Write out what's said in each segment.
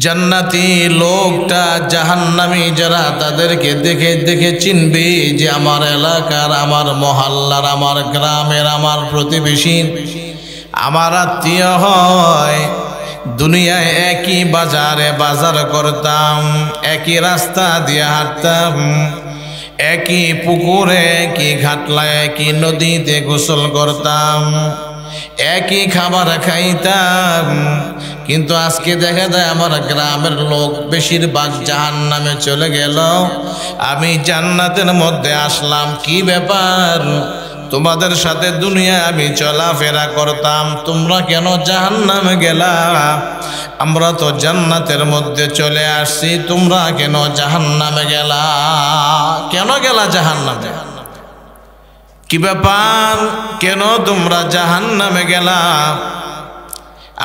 জান্নাতি লোকটা জাহান্নামী যারা তাদেরকে দেখে দেখে চিনবে যে আমার এলাকার, আমার মহল্লার, আমার গ্রামের, আমার প্রতিবেশী, আমার আত্মীয় হয়। দুনিয়ায় একই বাজারে বাজার করতাম, একই রাস্তা দিয়ে হাঁটতাম, একই পুকুরে, একই ঘাটলায়, একই নদীতে গোসল করতাম, একই খাবার খাইতাম। কিন্তু আজকে দেখা যায় আমার গ্রামের লোক বেশিরভাগ জাহান্নামে চলে গেল, আমি জান্নাতের মধ্যে আসলাম। কি ব্যাপার? তোমাদের সাথে দুনিয়ায় আমি চলাফেরা করতাম, তোমরা কেন জাহান্নামে গেলা? আমরা তো জান্নাতের মধ্যে চলে আসছি, তোমরা কেন জাহান্নামে গেলা? কেন গেলা জাহান্নামে? কি ব্যাপার? কেন তোমরা জাহান্নামে গেলা?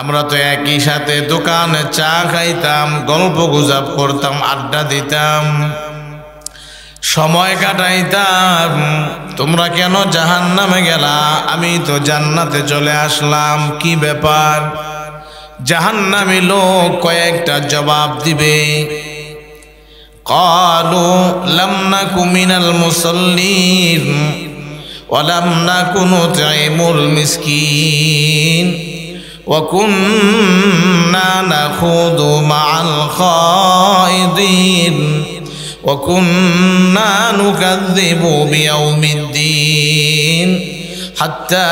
আমরা তো একই সাথে দোকানে চা খাইতাম, গল্প গুজব করতাম, আড্ডা দিতাম, সময় কাটাইতাম। তোমরা কেন জাহান্নামে গেলা? আমি তো জান্নাতে চলে আসলাম। কি ব্যাপার? জাহান্নামী লোক কয়েকটা জবাব দিবে। ক্বালু লাম নাকু মিনাল মুসাল্লিন ওয়া লাম নাকু নুতঈমুল মিসকিন ওয়া কুন্না নাখুদু মা'আল খাইদিন ওয়া কুন্না নুকাযযিবু বিয়াউমিদ্দিন হাত্তা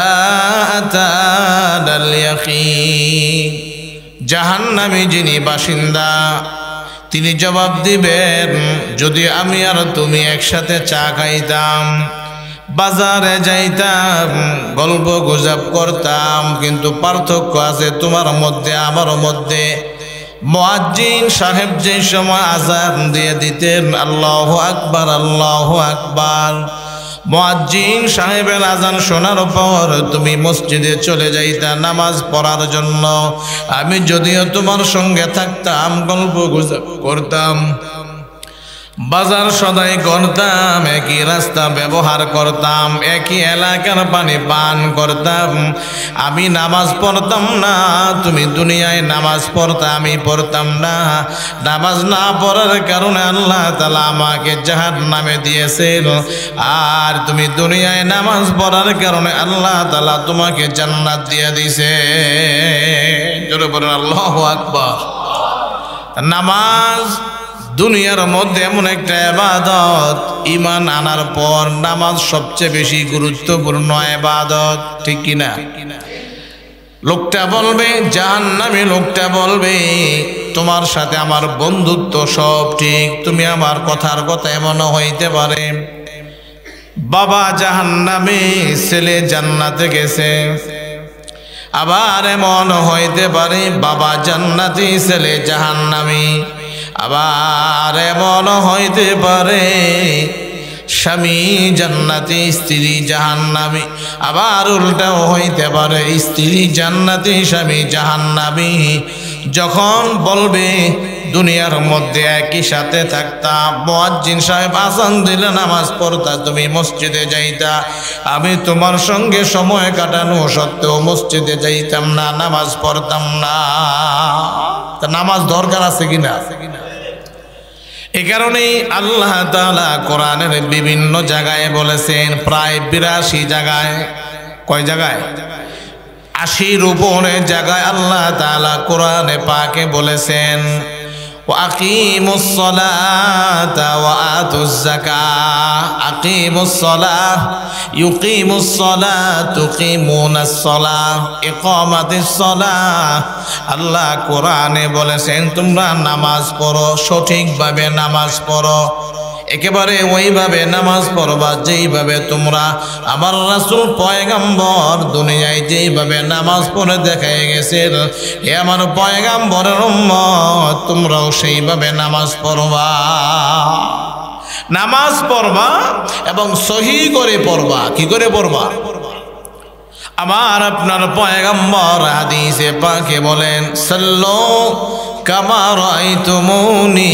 আতানাল ইয়াকিন। জাহান্নামী যিনি বাসিন্দা তিনি জবাব দিবেন, যদি আমি আর তুমি একসাথে চা খাইতাম, বাজারে যাইতাম, গল্প গুজব করতাম, কিন্তু পার্থক্য আছে তোমার মধ্যে আমার মধ্যে। মুয়াজ্জিন সাহেব যে সময় আযান দিয়ে দিতেন, আল্লাহু আকবার, আল্লাহু আকবার, মুয়াজ্জিন সাহেবের আযান শোনার পর তুমি মসজিদে চলে যাইতা নামাজ পড়ার জন্য। আমি যদিও তোমার সঙ্গে থাকতাম, গল্প গুজব করতাম, বাজার সদাই করতাম, একই রাস্তা ব্যবহার করতাম, একই এলাকার পানি পান করতাম, আমি নামাজ পড়তাম না। তুমি দুনিয়ায় নামাজ পড়তা, আমি পড়তাম না। নামাজ না পড়ার কারণে আল্লাহ তাআলা আমাকে জাহান্নামে দিয়েছেন, আর তুমি দুনিয়ায় নামাজ পড়ার কারণে আল্লাহ তাআলা তোমাকে জান্নাত দিয়ে দিয়েছে। জোরে বলেন আল্লাহু আকবার। নামাজ দুনিয়ার মধ্যে এমন একটা ইবাদত, ঈমান আনার পর নামাজ সবচেয়ে বেশি গুরুত্বপূর্ণ ইবাদত, ঠিক কি না? লোকটা বলবে, জাহান্নামী লোকটা বলবে, তোমার সাথে আমার বন্ধুত্ব সব ঠিক, তুমি আমার কথার কথা এমনও হইতে পারে বাবা জাহান্নামী, ছেলে জান্নাতে গেছে। আবার এমন হইতে পারে বাবা জান্নাতি, ছেলে জাহান্নামী। আবার এমন হইতে পারে স্বামী জান্নাতি, স্ত্রী জাহান্নামী। আবার উল্টাও হইতে পারে স্ত্রী জান্নাতি, স্বামী জাহান্নামী। যখন বলবে দুনিয়ার মধ্যে একই সাথে থাকতাম, মুয়াজ্জিন সাহেব আযান দিলে নামাজ পড়তা, তুমি মসজিদে যাইতা, আমি তোমার সঙ্গে সময় কাটানো সত্ত্বেও মসজিদে যাইতাম না, নামাজ পড়তাম না। তা নামাজ দরকার আছে কিনা? এই কারণেই আল্লাহ তাআলা কোরআনের বিভিন্ন জায়গায় বলেছেন, প্রায় ৮২ জায়গায়। কয় জায়গায়? ৮০-এর উপরে জায়গায় আল্লাহ তাআলা কোরআনে পাকে বলেছেন, ওয়াকিমুস সালাতা ওয়া আতুজ যাকাহ। আকিমুস সালাহ, ইউকিমুস সালাহ, তুকিমুনাস সালাহ, ইকামাতিস সালাহ। আল্লাহ কোরআনে বলেছেন তোমরা নামাজ পড়ো, সঠিকভাবে নামাজ পড়ো, একেবারে ওইভাবে নামাজ পড়বা যেইভাবে তোমরা আমার রাসূল পয়গম্বর দুনিয়ায় যেইভাবে নামাজ পড়ে দেখায় গেছেন, এ আমার পয়গম্বরের উম্মত, তোমরাও সেইভাবে নামাজ পড়বা। নামাজ পড়বা এবং সহি করে পড়বা। কি করে পড়বা? আমার আপনার পয়গম্বর হাদিসে পাকে বলেন, সাল্লু কামা রাআইতুমুনি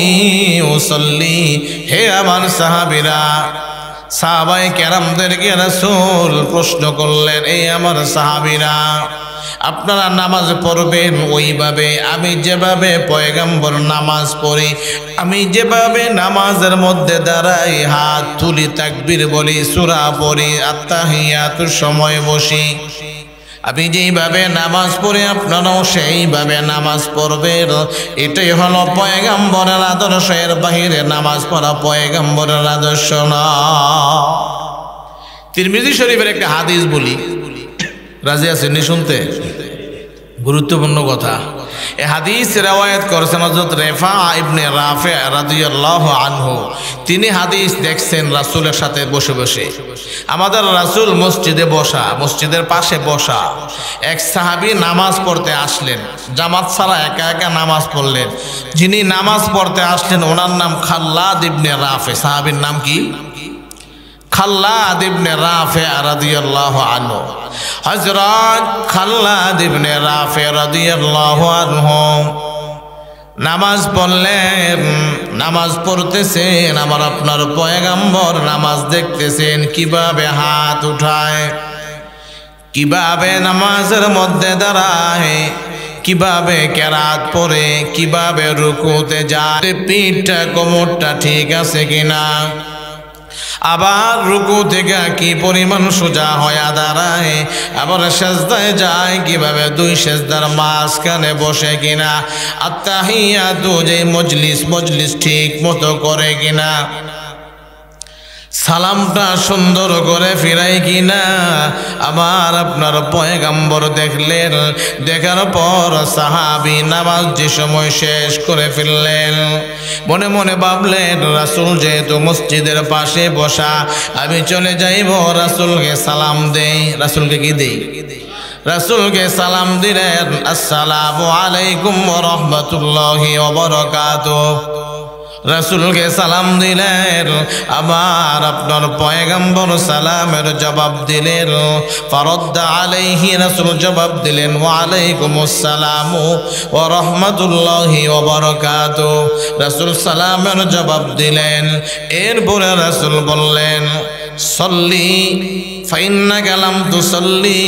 উসাল্লি। হে আমার সাহাবীরা, সাহাবায়ে কেরামদেরকে রাসূল প্রশ্ন করলেন, এই আমার সাহাবীরা, আপনারা নামাজ পড়বেন ওইভাবে আমি যেভাবে পয়গম্বর নামাজ পড়ি, আমি যেভাবে নামাজের মধ্যে দাঁড়াই, হাত তুলি, তাকবীর বলি, সূরা পড়ি, আত্তাহিয়াতুর সময় বসি, আমি যেইভাবে নামাজ পড়ি আপনারাও সেইভাবে নামাজ পড়বেন। এটাই হলো পয়গম্বরের আদর্শ, এর বাহিরে নামাজ পড়া পয়গম্বরের আদর্শ না। তিরমিজি শরীফের একটা হাদিস বলি, রাজি আছেন নি শুনতে? গুরুত্বপূর্ণ কথা। এই হাদিস রিওয়ায়াত করেছেন হযরত রেফা ইবনে রাফি রাদিয়াল্লাহু আনহু। তিনি হাদিস দেখছেন রাসূলের সাথে বসে বসে। আমাদের রাসূল মসজিদে বসা, মসজিদের পাশে বসা। এক সাহাবী নামাজ পড়তে আসলেন, জামাত ছাড়া একা একা নামাজ পড়লেন। যিনি নামাজ পড়তে আসলেন ওনার নাম খাল্লাদ ইবনে রাফি। সাহাবীর নাম কি? খাল্লাদ ইবনে রাফি রাদিয়াল্লাহু আনহু। হযরত খাল্লাদ ইবনে রাফি রাদিয়াল্লাহু আনহু নামাজ পড়লেন, নামাজ পড়তেছেন, আমার আপনার পয়গম্বর নামাজ দেখতেছেন কিভাবে হাত উঠায়, কিভাবে নামাজের মধ্যে দাঁড়ায়, কিভাবে কেরাত পড়ে, কিভাবে রুকুতে যায়, পিঠটা কোমরটা ঠিক আছে কিনা, আবার রুকু থেকে কি পরিমাণ সোজা হয়ে দাঁড়ায়, আবার সেজদায় যায় কিভাবে, দুই সেজদার মাঝখানে বসে কিনা, আত্তাহিয়াতু যে মজলিস ঠিক মতো করে কিনা, সালামটা সুন্দর করে ফিরাই কিনা। আমার আপনার পয়গম্বর দেখলেন, দেখার পর সাহাবী নামাজ যে সময় শেষ করে ফেললেন, মনে মনে ভাবলেন রাসূল যেহেতু মসজিদের পাশে বসা, আমি চলে যাইব রাসূলকে সালাম দেই। রাসূলকে কি দেই? রাসূলকে সালাম দিলেন, আসসালামু আলাইকুম ওয়া রাহমাতুল্লাহি ওয়া বারাকাতুহু। রাসূলকে সালাম দিলেন, আবার আপনার পয়গম্বর সালামের জবাব দিলেন। ফারাদ্দা আলাইহি, রাসূল জবাব দিলেন, ওয়া আলাইকুমুস সালাম ওয়া রাহমাতুল্লাহি ওয়া বারাকাতুহু। রাসূল সালামের জবাব দিলেন। এরপরে রাসূল বললেন, সল্লি ফাইন্নাকা লাম তুসল্লি,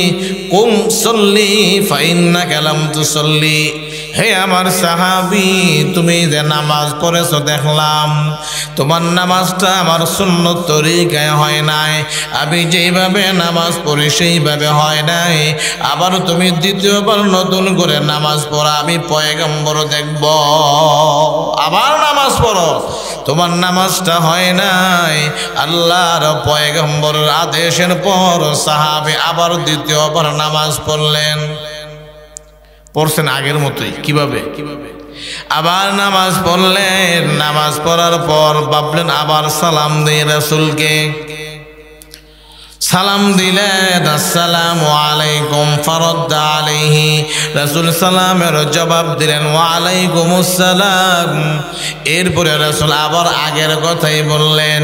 কুম সল্লি ফাইন্নাকা লাম তুসল্লি। হে আমার সাহাবী, তুমি যে নামাজ পড়েছো দেখলাম, তোমার নামাজটা আমার সুন্নত তরিকায় হয় নাই, আমি যেইভাবে নামাজ পড়ি সেইভাবে হয় নাই। আবার তুমি দ্বিতীয়বার নতুন করে নামাজ পড়া, আমি পয়গম্বর দেখব, আবার নামাজ পড়ো, তোমার নামাজটা হয় নাই। আল্লাহর পয়গম্বরের আদেশের পর সাহাবী আবার দ্বিতীয়বার নামাজ পড়লেন, পড়ছেন আগের মতোই। কিভাবে? আবার নামাজ পড়লেন, নামাজ পড়ার পর ভাবলেন আবার সালাম দিয়ে রাসূলকে সালাম দিলেন, আসসালামু আলাইকুম। ফারাদ্দা আলাইহি, রাসূল সালামের জবাব দিলেন, ওয়া আলাইকুমুস সালাম। এরপরে রাসূল আবার আগের কথাই বললেন,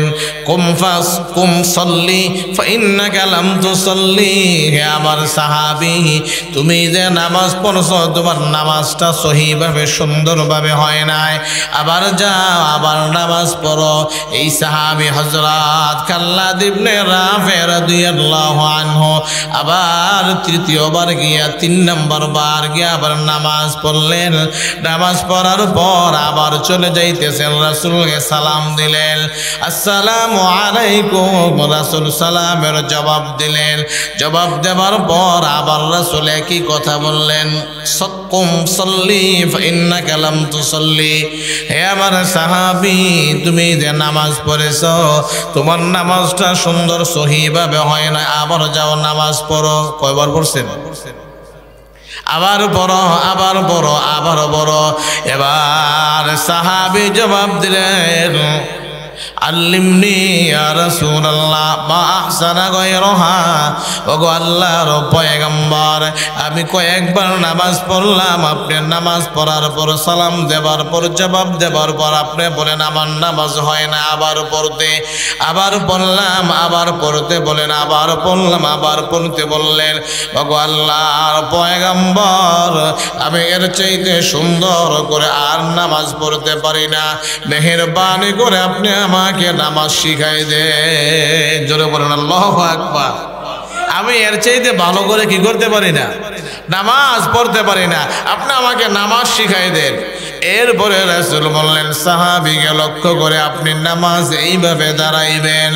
কুম সল্লি ফাইন্নাকা লাম তুসল্লি। হে আমার সাহাবী, তুমি যে নামাজ পড়ছো তোমার নামাজটা সহিভাবে সুন্দরভাবে হয় নাই, আবার যাও আবার নামাজ পড়ো। এই সাহাবী হযরত খাল্লাদ ইবনে রাফি রাদিয়াল্লাহু আনহু আবার তৃতীয়বার গিয়া, 3 নম্বর বার গিয়া আবার নামাজ পড়লেন। নামাজ পড়ার পর আবার চলে যাইতেছেন, রাসূলকে সালাম দিলেন, আসসালামু আলাইকুম। রাসূল সালামের জবাব দিলেন। জবাব দেওয়ার পর আবার রাসূল একই কথা বললেন, কুম সল্লি ফাইন্নাকা লাম তুসল্লি। হে আমার সাহাবী, তুমি যে নামাজ পড়েছো তোমার নামাজটা সুন্দর সহিভাবে হয় না, আবার যাও নামাজ পড়ো। কয়বার পড়ছেন? আবার পড়ো, আবার পড়ো, আবার পড়ো। এবার সাহাবী জবাব দিলেন, আল্লিমনি ইয়া রাসূলুল্লাহ মা আহসানা গায়রাহা। ওগো আল্লাহর পয়গম্বর, আমি কয়েকবার নামাজ পড়লাম, আপনি নামাজ পড়ার পর সালাম দেবার পর জবাব দেবার পর আপনি বলেন আমার নামাজ হয় না, আবার পড়তে, আবার পড়লাম, আবার পড়তে বলেন, আবার পড়লাম, আবার পড়তে বললেন। ওগো আল্লাহর পয়গম্বর, আমি এর চাইতে সুন্দর করে আর নামাজ পড়তে পারি না, মেহেরবানি করে আপনি আমাকে নামাজ শিখাই দেন। জোরে বলেন আল্লাহু আকবার। আমি এর চাইতে ভালো করে কি করতে পারি না, নামাজ পড়তে পারি না, আপনি আমাকে নামাজ শিখাই দেন। এরপরে রাসূল বললেন সাহাবীকে লক্ষ্য করে, আপনি নামাজ এইভাবে দাঁড়াইবেন,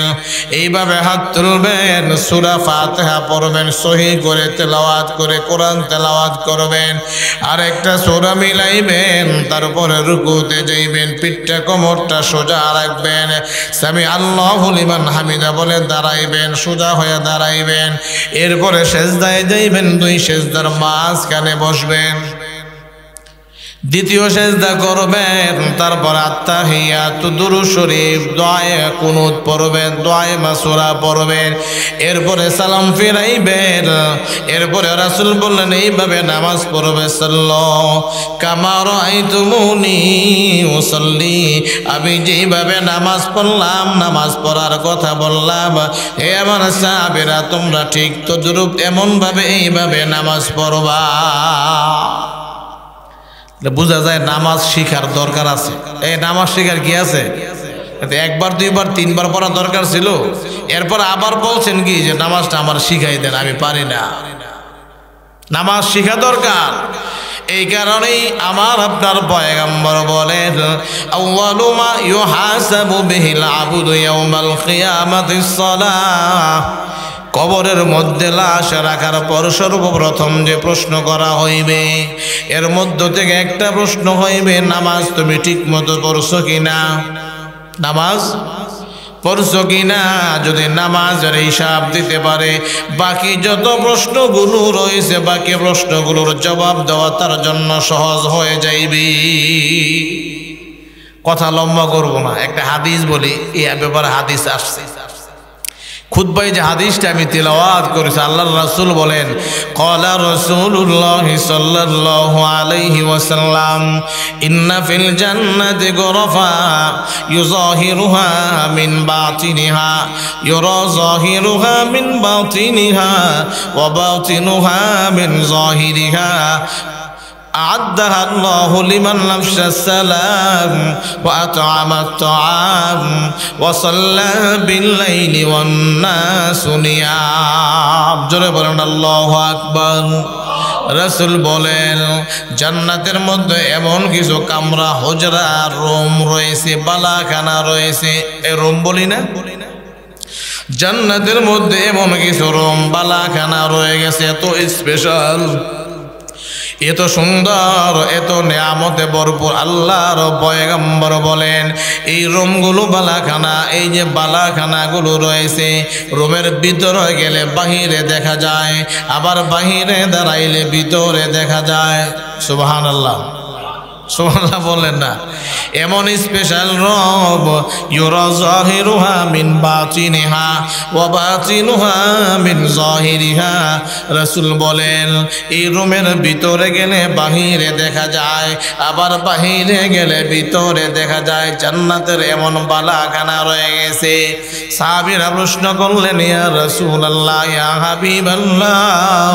এইভাবে হাত তুলবেন, সূরা ফাতিহা পড়বেন, সহিহ করে তেলাওয়াত করে কোরআন তেলাওয়াত করবেন, আর একটা সূরা মিলাইবেন, তারপরে রুকুতে যাইবেন, পিঠটা কোমরটা সোজা রাখবেন, সামি আল্লাহু লিমান হামিদা বলে দাঁড়াইবেন, সোজা হয়ে দাঁড়াইবেন, এরপরে সেজদায় যাইবেন, দুই সেজদার মাঝখানে বসবেন, দ্বিতীয় সেজদা করবেন, তারপর আত্তাহিয়াতু দুরূদ শরীফ দোয়ায়ে কুনুত পড়বেন, দোয়ায়ে মাসুরা পড়বেন, এরপরে সালাম ফিরাইবেন। এরপরে রাসূল বললেন এইভাবে নামাজ পড়বে, সাল্লু কামা রাআইতুমুনি উসাল্লি, আমি যেইভাবে নামাজ পড়লাম, নামাজ পড়ার কথা বললাম, হে আমার সাহাবীরা তোমরা ঠিক তদ্রূপ এমনভাবে এইভাবে নামাজ পড়বা। বোঝা যায় নামাজ শিখার দরকার আছে। এই নামাজ শিখার কি আছে? একবার দুইবার তিনবার পড়া দরকার ছিল, এরপর আবার বলছেন কি যে নামাজটা আমার শিখাই দেন, আমি পারি না। নামাজ শিখা দরকার। এই কারণেই আমার আপনার পয়গম্বর বলেন আউয়ালু মা ইউহাসাবু বিহিল আবদু ইয়াউমাল কিয়ামাতিস সালাহ, কবরের মধ্যে লাশ রাখার পর সর্বপ্রথম যে প্রশ্ন করা হইবে, এর মধ্য থেকে একটা প্রশ্ন হইবে নামাজ তুমি ঠিক মতো পড়ছো কিনা, নামাজ পড়ছো কিনা। যদি নামাজের হিসাব দিতে পারে, বাকি যত প্রশ্নগুলো রয়েছে, বাকি প্রশ্নগুলোর জবাব দেওয়া তার জন্য সহজ হয়ে যাইবে। কথা লম্বা করব না, একটা হাদিস বলি, এই ব্যাপারে হাদিস আসছে। খুতবায় যে হাদিসটা আমি তিলাওয়াত করেছি, আল্লাহর রাসূল বলেন ক্বালা রাসূলুল্লাহ সাল্লাল্লাহু আলাইহি ওয়াসাল্লাম ইন্না ফিল জান্নাতি গুরফা ইউযাহিরুহা মিন বাতিনিহা ইউরা যাহিরুহা মিন বাতিনিহা ওয়া বাতিনুহা মিন যাহিরিহা أعدها الله لمن أفشى السلام وأطعم الطعام وصلى بالليل والناس نيام। জোরে বলেন আল্লাহু আকবার। রাসূল বলেন জান্নাতের মধ্যে এমন কিছু কামরা, হুজরা, রুম রয়েছে, বালাখানা রয়েছে। এই রুম বলি না, জান্নাতের মধ্যে এমন কিছু রুম বালাখানা রয়ে গেছে, এত স্পেশাল, এত সুন্দর, এত নিয়ামতে ভরপুর। আল্লাহর পয়গম্বর বলেন এই রুমগুলো বালাখানা, এই যে বালাখানাগুলো রয়েছে, রুমের ভিতরে গেলে বাহিরে দেখা যায়, আবার বাহিরে দাঁড়াইলে ভিতরে দেখা যায়। সুবহানাল্লাহ, সুবহানাল্লাহ বলেন না। এমন স্পেশাল রব, ইউরা যাহিরুহা মিন বাতিনিহা ওয়া বাতিনুহা মিন যাহিরিহা। রাসূল বলেন এই রুমের ভিতরে গেলে বাহিরে দেখা যায়, আবার বাহিরে গেলে ভিতরে দেখা যায়। জান্নাতের এমন বালাখানা রয়ে গেছে। সাহাবীরা প্রশ্ন করলেন ইয়া রাসূলুল্লাহ, ইয়া হাবিবাল্লাহ,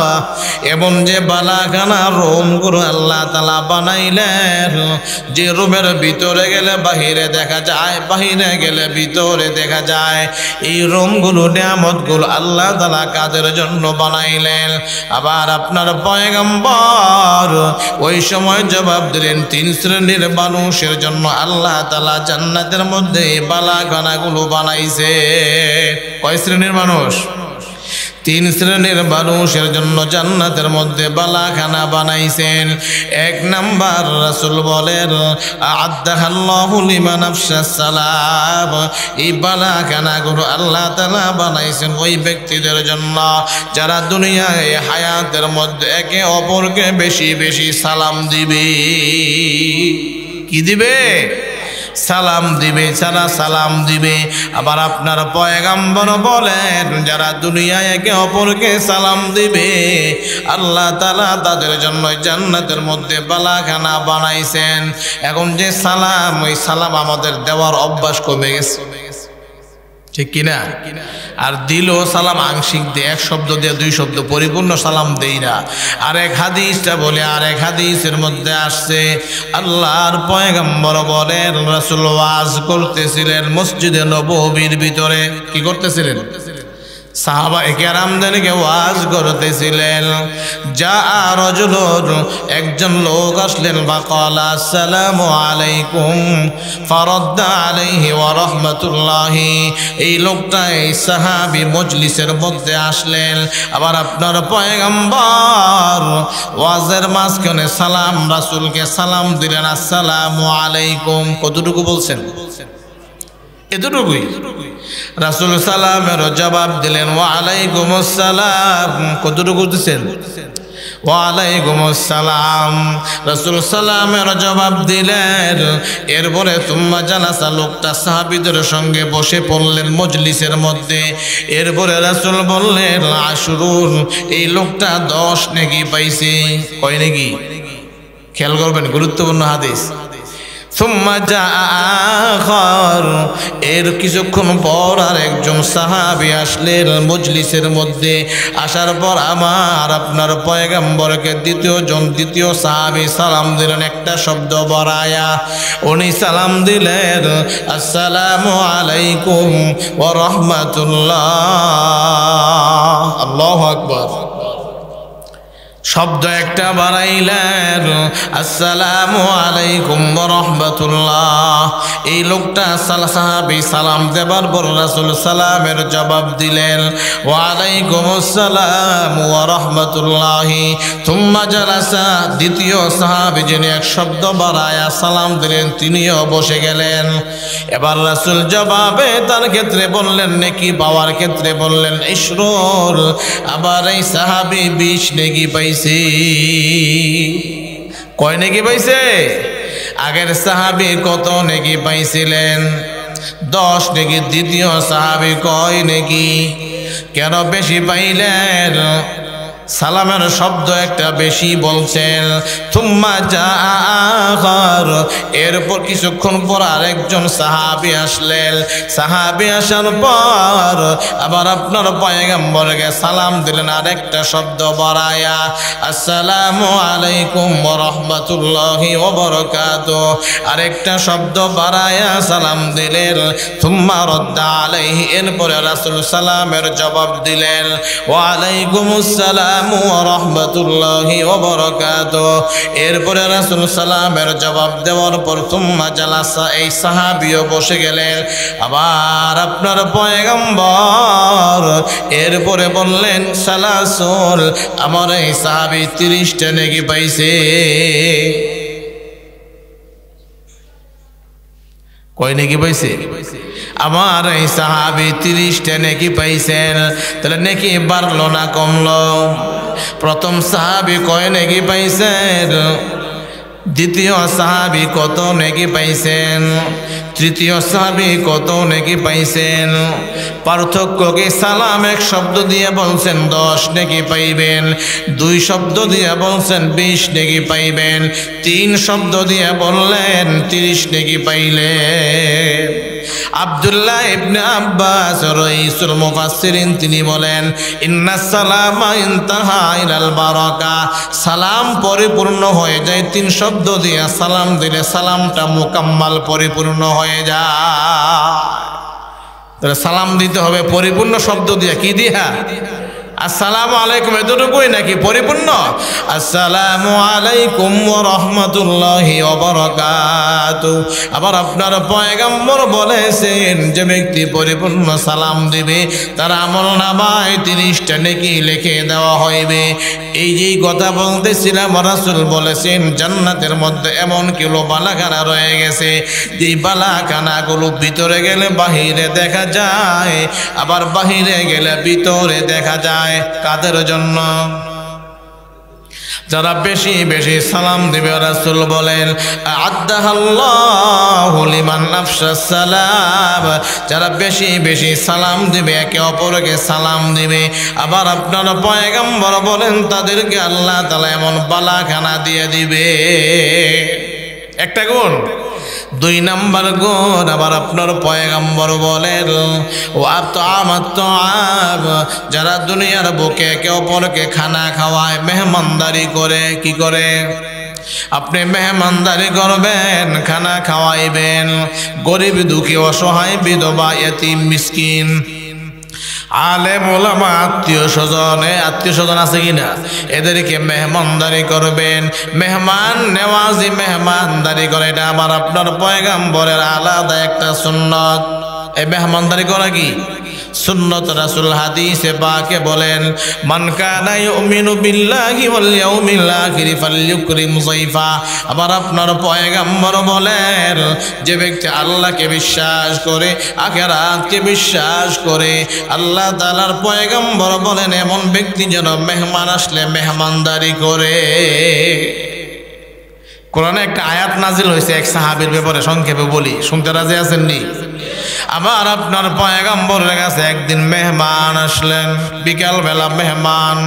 এমন যে বালাখানা রুমগুলো আল্লাহ তাআলা বানাইলেন, যে রুমের ভিতরে গেলে বাহিরে দেখা যায়, বাহিরে গেলে ভিতরে দেখা যায়, এই রুমগুলো নিয়ামতগুলো আল্লাহ তাআলা কাদের জন্য বানাইলেন? আবার আপনার পয়গম্বর ওই সময় জবাব দিলেন তিন শ্রেণীর মানুষের জন্য আল্লাহ তাআলা জান্নাতের মধ্যে এই বালাখানাগুলো বানাইছে। কয় শ্রেণীর মানুষ? তিন শ্রেণীর মানুষের জন্য জান্নাতের মধ্যে বালাখানা বানাইছেন। এক নাম্বার রাসূল বলেন আ'আদ্দাহাল্লাহু লিমান আফশাস সালাম, এই বালাখানাগুলো আল্লাহ তাআলা বানাইছেন ওই ব্যক্তিদের জন্য যারা দুনিয়ায় হায়াতের মধ্যে একে অপরকে বেশি বেশি সালাম দিবে। কি দিবে? সালাম দিবে, যারা সালাম দিবে। আবার আপনার পয়গম্বর বলেন যারা দুনিয়ায় একে অপরকে সালাম দিবে আল্লাহ তাআলা তাদের জন্য জান্নাতের মধ্যে বালাখানা বানাইছেন। এখন যে সালাম, ওই সালাম আমাদের দেওয়ার অভ্যাস কমে গেছে, ঠিক কিনা? আর দিলেও সালাম আংশিক দিয়ে, এক শব্দ দিয়ে দুই শব্দ, পরিপূর্ণ সালাম দেই না। আর এক হাদিসটা বলে, আর এক হাদিসের মধ্যে আসছে আল্লাহর পয়গম্বর বলেন রাসূল ওয়াজ করতেছিলেন মসজিদে নববীর ভিতরে। কি করতেছিলেন? সাহাবায়ে কেরামদেরকে ওয়াজ করতেছিলেন। যা রাজুলুন, একজন লোক আসলেন, ফাকালা আসসালামু আলাইকুম, ফারাদ্দা আলাইহি ওয়া রাহমাতুল্লাহি। এই লোকটা, এই সাহাবী মজলিসের মধ্যে আসলেন, আবার আপনার পয়গম্বর ওয়াজের মাঝখানে সালাম, রাসূলকে সালাম দিলেন, আসসালামু আলাইকুম। কতটুকু বলছেন? এতটুকুই। রাসূল সালামের জবাব দিলেন, ওয়া আলাইকুমুস সালাম। কতটুকু দিছেন? ওয়া আলাইকুমুস সালাম। রাসূল সালামের জবাব দিলেন। এরপরে তুম্মা জালাসা, লোকটা সাহাবীদের সঙ্গে বসে পড়লেন মজলিসের মধ্যে। এরপরে রাসূল বললেন, আশরুন, এই লোকটা 10 নেকি পাইছে। কয় নেকি? খেয়াল করবেন, গুরুত্বপূর্ণ হাদিস। সুম্মা আখার, এর কিছুক্ষণ পর আর একজন সাহাবী আসলেন মজলিসের মধ্যে। আসার পর আমার আপনার পয়গম্বরকে দ্বিতীয় সাহাবী সালাম দিলেন, একটা শব্দ বাড়ায়া। উনি সালাম দিলেন, আসসালামু আলাইকুম ওয়া রাহমাতুল্লাহ। আল্লাহু আকবার। শব্দ একটা বাড়াইলেন, আসসালামু আলাইকুম ওয়া রাহমাতুল্লাহ। এই লোকটা সাহাবী সালাম দেবার পর রাসূল সালামের জবাব দিলেন, ওয়া আলাইকুমুস সালাম ওয়া রাহমাতুল্লাহি। থুম্মা জালাসা, দ্বিতীয় সাহাবী যিনি এক শব্দ বাড়ায়া সালাম দিলেন, তিনিও বসে গেলেন। এবার রাসূল জবাবে তার ক্ষেত্রে বললেন, নেকি পাওয়ার ক্ষেত্রে বললেন, ইশরুর। আবার এই সাহাবী 20 নেকি পাইছে। কয় নেকি পাইছে? আগের সাহাবী কত নেকি পাইছিলেন? 10 নেকি। দ্বিতীয় সাহাবী কয় নেকি? কেন বেশি পাইলেন? সালামের শব্দ একটা বেশি বলছেন। থুম্মা আখার, এরপর কিছুক্ষণ পর আরেকজন সাহাবী আসলেন। সাহাবী আসার পর আবার আপনার পয়গম্বরকে সালাম দিলেন আরেকটা শব্দ বাড়ায়া, আসসালামু আলাইকুম ওয়া রাহমাতুল্লাহি ওয়া বারাকাতুহু। আরেকটা শব্দ বাড়ায়া সালাম দিলেন। থুম্মা রাদ্দা আলাইহি, এরপরে রাসূল সালামের জবাব দিলেন, ওয়া আলাইকুমুস সালাম ওয়া রাহমাতুল্লাহি ওয়া বারাকাতুহু। এরপরে রাসূল সালামের জবাব দেওয়ার পর তুম্মা জালাসা, এই সাহাবীও বসে গেলেন। আবার আপনার পয়গম্বর এরপরে বললেন, সালাসুল, আমার এই সাহাবী 30টা নেকি পাইছে। কয় নেকি পাইছে? আমার এই সাহাবী 30টা নেকি পাইছেন। তাহলে নেকি বাড়লো না কমলো? প্রথম সাহাবী কয় নেকি পাইছেন? দ্বিতীয় সাহাবী কত নেকি পাইছেন? তৃতীয় সাহাবী কত নেকি পাইছেন? পার্থক্য কি? সালাম এক শব্দ দিয়ে বলছেন 10 নেকি পাইবেন, 2 শব্দ দিয়ে বলছেন 20 নেকি পাইবেন, 3 শব্দ দিয়ে বললেন 30 নেকি পাইলেন। আব্দুল্লাহ ইবনে আব্বাস রাইসুল মুফাসসিরিন তিনি বলেন, ইন্নাস সালামা ইনতাহা ইলাল বারাকা, সালাম পরিপূর্ণ হয়ে যায় 3 শব্দ দিয়ে সালাম দিলে সালামটা মুকাম্মাল পরিপূর্ণ হয়ে যায়। তাহলে সালাম দিতে হবে পরিপূর্ণ শব্দ দিয়ে। কি দিয়া? আসসালামু আলাইকুম, এতটুকুই নাকি পরিপূর্ণ? আসসালামু আলাইকুম ওয়া রাহমাতুল্লাহি ওয়া বারাকাতুহু। আবার আপনার পয়গম্বর বলেছেন, যে ব্যক্তি পরিপূর্ণ সালাম দিবে তার আমলনামায় 30টা নেকি লিখে দেওয়া হইবে। এই যেই কথা বলতেছিলাম, রাসূল বলেছেন জান্নাতের মধ্যে এমন কিছু বালাখানা রয়ে গেছে, যে বালাখানাগুলো ভিতরে গেলে বাহিরে দেখা যায়, আবার বাহিরে গেলে ভিতরে দেখা যায়। কাদের জন্য? যারা বেশি বেশি সালাম দিবে। রাসূল বলেন, আ'আদ্দাহাল্লাহু লিমান আফশাস সালাম, যারা বেশি বেশি সালাম দিবে, একে অপরকে সালাম দিবে। আবার আপনার পয়গম্বর বলেন, তাদেরকে আল্লাহ তাআলা এমন বালাখানা দিয়ে দিবে। একটা গুণ। 2 নাম্বার গুণ, আবার আপনার পয়গম্বর বলেন, যারা দুনিয়ার বুকে একে অপরকে খানা খাওয়ায়, মেহমানদারি করে। কি করে? আপনি মেহমানদারি করবেন, খানা খাওয়াইবেন গরিব দুঃখী অসহায় বিধবা ইয়তিম মিসকিন। আলেম ওলামা আত্মীয় স্বজন আছে কিনা, এদেরকে মেহমানদারি করবেন। মেহমান নেওয়াজি মেহমানদারি করে, এটা আমার আপনার পয়গম্বরের আলাদা একটা সুন্নত। এই মেহমানদারি করা কি সুন্নত। রাসূল হাদিসে পাকে বলেন, মান কানা ইউমিনু বিল্লাহি ওয়াল ইয়াউমিল আখির ফালইউকরিম যায়ফা। আবার আপনার পয়গম্বর বলেন, যে ব্যক্তি আল্লাহকে বিশ্বাস করে, আখিরাতকে বিশ্বাস করে, আল্লাহ তাআলার পয়গম্বর বলেন এমন ব্যক্তি যেন মেহমান আসলে মেহমানদারি করে। কোরআনে একটা আয়াত নাজিল হয়েছে এক সাহাবীর ব্যাপারে, সংক্ষেপে বলি, শুনতে রাজি আছেননি? আবার আপনার পয়গম্বরের কাছে একদিন মেহমান আসলেন, বিকাল বেলা মেহমান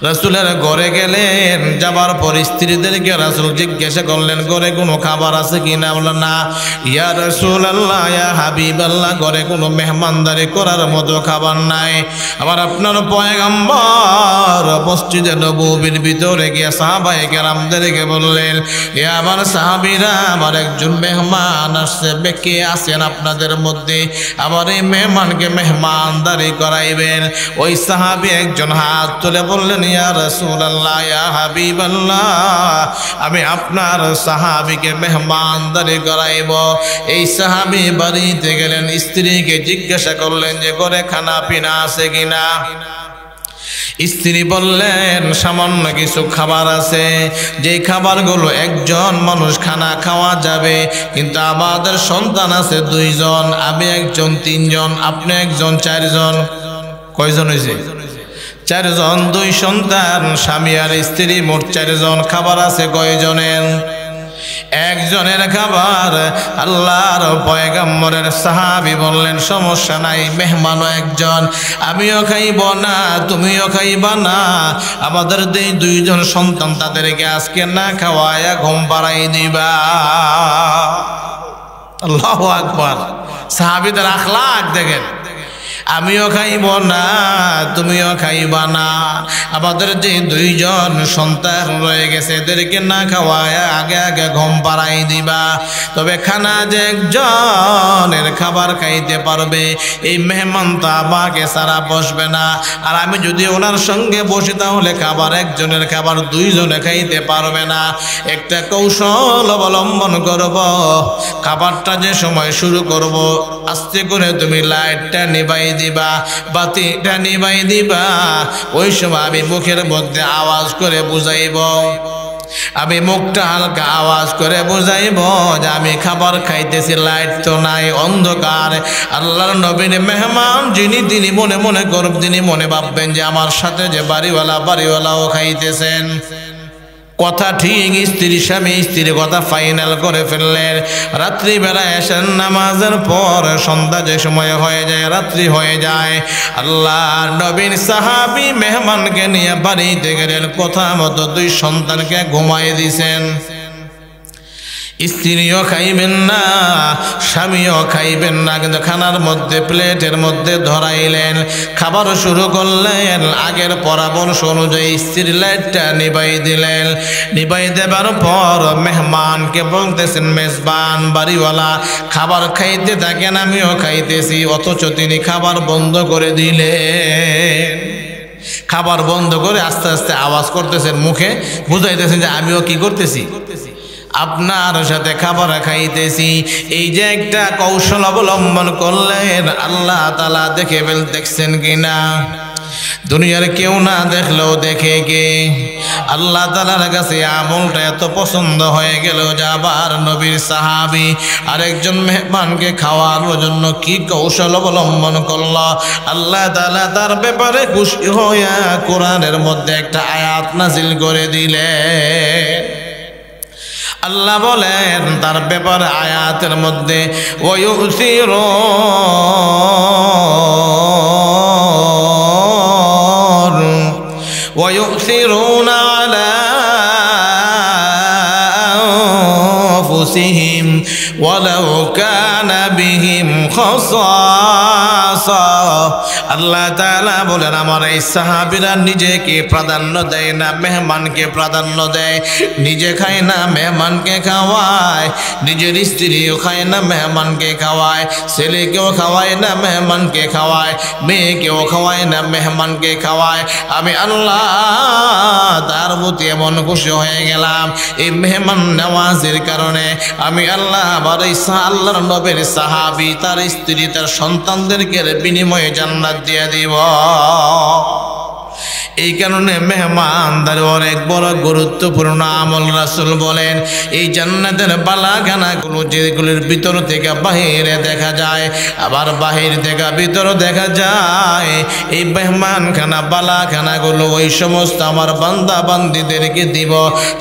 রাসূলের ঘরে গেলেন। যাবার পর স্ত্রীদেরকে রাসূল জিজ্ঞাসা করলেন, ঘরে কোনো খাবার আছে কিনা? বললেন না। ইয়া রাসূলুল্লাহ, ইয়া হাবিবাল্লাহ, ঘরে কোনো মেহমানদারি করার মতো খাবার নাই। আবার আপনার পয়গম্বর মসজিদে নববীর ভিতরে গিয়ে সাহাবায়ে কেরামদেরকে বললেন, এ আমার সাহাবীরা, আমার একজন মেহমান আসছে, কে আছেন আপনাদের মধ্যে আমার এই মেহমানকে মেহমানদারি করাইবেন? ওই সাহাবী একজন হাত তুলে বললেন, ইয়া রাসূলুল্লাহ, ইয়া হাবিবাল্লাহ, আমি আপনার সাহাবীকে মেহমানদারি করাইব। এই সাহাবী বাড়িতে গেলেন, স্ত্রীকে জিজ্ঞাসা করলেন যে ঘরে খানা পিনা আছে কিনা। স্ত্রী বললেন, সামান্য কিছু খাবার আছে, যে খাবারগুলো একজন মানুষ খানা খাওয়া যাবে, কিন্তু আমাদের সন্তান আছে 2 জন, আমি একজন 3 জন, আপনি একজন 4 জন। কয়জন হয়েছে? 4 জন, 2 সন্তান, স্বামী আর স্ত্রী, মোট 4 জন। খাবার আছে কয়জনের? একজনের খাবার। আল্লাহর পয়গম্বরের সাহাবী বললেন, সমস্যা নাই, মেহমানও একজন, আমিও খাইব না, তুমিও খাইবা না, আমাদের 2 জন সন্তান, তাদেরকে আজকে না খাওয়ায়া ঘুম পাড়াই দিবা। আল্লাহু আকবার। সাহাবীদের আখলাক দেখেন, আমিও খাইব না, তুমিও খাইবা না, আমাদের যে 2 জন সন্তান রয়ে গেছে এদেরকে না খাওয়ায় আগে আগে ঘুম পাড়াই দিবা। তবে খানা যে একজনের খাবার খাইতে পারবে, এই মেহমান তো আমাকে সারা বসবে না, আর আমি যদি ওনার সঙ্গে বসি তাহলে খাবার একজনের খাবার 2 জনে খাইতে পারবে না। একটা কৌশল অবলম্বন করব, খাবারটা যে সময় শুরু করব, আস্তে করে তুমি লাইটটা নিভাই দিবা, বাতিটা নিভাই দিবা। ওই সময় আমি মুখের মধ্যে আওয়াজ করে বুঝাইব, আমি মুখটা হালকা আওয়াজ করে বুঝাইব যে আমি খাবার খাইতেছি, লাইট তো নাই, অন্ধকার। আল্লাহর নবীর মেহমান যিনি, তিনি মনে মনে করব, তিনি মনে ভাববেন যে আমার সাথে যে বাড়িওয়ালাও খাইতেছেন। কথা ঠিক, স্ত্রীর কথা ফাইনাল করে ফেললেন। রাত্রিবেলা এসেন নামাজের পর, সন্ধ্যা যে সময় হয়ে যায়, রাত্রি হয়ে যায়, আল্লাহর নবীর সাহাবী মেহমানকে নিয়ে বাড়িতে গেলেন। কথা মতো 2 সন্তানকে ঘুমাই দিছেন। স্ত্রীও খাইবেন না, স্বামীও খাইবেন না, কিন্তু খানার মধ্যে, প্লেটের মধ্যে ধরাইলেন, খাবার শুরু করলেন। আগের পরামর্শ অনুযায়ী স্ত্রীর লাইটটা নিভাই দিলেন। নিভাই দেবার পর মেহমানকে বলতেছেন, মেজবান, বাড়িওয়ালা, খাবার খাইতে থাকেন, আমিও খাইতেছি। অথচ তিনি খাবার বন্ধ করে দিলেন। খাবার বন্ধ করে আস্তে আস্তে আওয়াজ করতেছেন, মুখে বুঝাইতেছেন যে আমিও কি করতেছি, আপনার সাথে খাবার খাইতেছি। এই যে একটা কৌশল অবলম্বন করলেন, আল্লাহ তাআলা দেখছেন কিনা? দুনিয়ার কেউ না দেখলেও দেখে কে? আল্লাহ তাআলার কাছে আমলটা এত পছন্দ হয়ে গেল যে আবার নবীর সাহাবী আরেকজন মেহমানকে খাওয়ানোর জন্য কি কৌশল অবলম্বন করল। আল্লাহ তাআলা তার ব্যাপারে খুশি হইয়া কোরআনের মধ্যে একটা আয়াত নাজিল করে দিলেন। আল্লাহ বলেন তার ব্যাপারে আয়াতের মধ্যে, ويؤثرون على أنفسهم ولو كان بهم خصاصة আল্লাহ তাআলা বলেন আমার এই সাহাবীরা নিজেকে প্রাধান্য দেয় না, মেহমানকে প্রাধান্য দেয়। নিজে খায় না, মেহমানকে খাওয়ায়। নিজের স্ত্রীও খায় না, মেহমানকে খাওয়ায়। ছেলেকেও খাওয়ায় না, মেহমানকে খাওয়ায়। মেয়েকেও খাওয়ায় না, মেহমানকে খাওয়ায়। আমি আল্লাহ তার প্রতি এমন খুশি হয়ে গেলাম এই মেহমান নওয়াজের কারণে। আমি আল্লাহ আমার এই আল্লাহর নবীর সাহাবী তার স্ত্রী তার সন্তানদেরকে বিনিময়ে জান্নাত দিয়ে দিব। এই কারণে মেহমানদারি অনেক বড় গুরুত্বপূর্ণ আমল। রাসূল বলেন এই জান্নাতের বালাখানাগুলো যেগুলোর ভিতর থেকে বাহিরে দেখা যায়, আবার বাহির থেকে ভিতর দেখা যায়, এই মেহমানখানা বালাখানাগুলো ওই সমস্ত আমার বান্দা বান্দীদেরকে দিব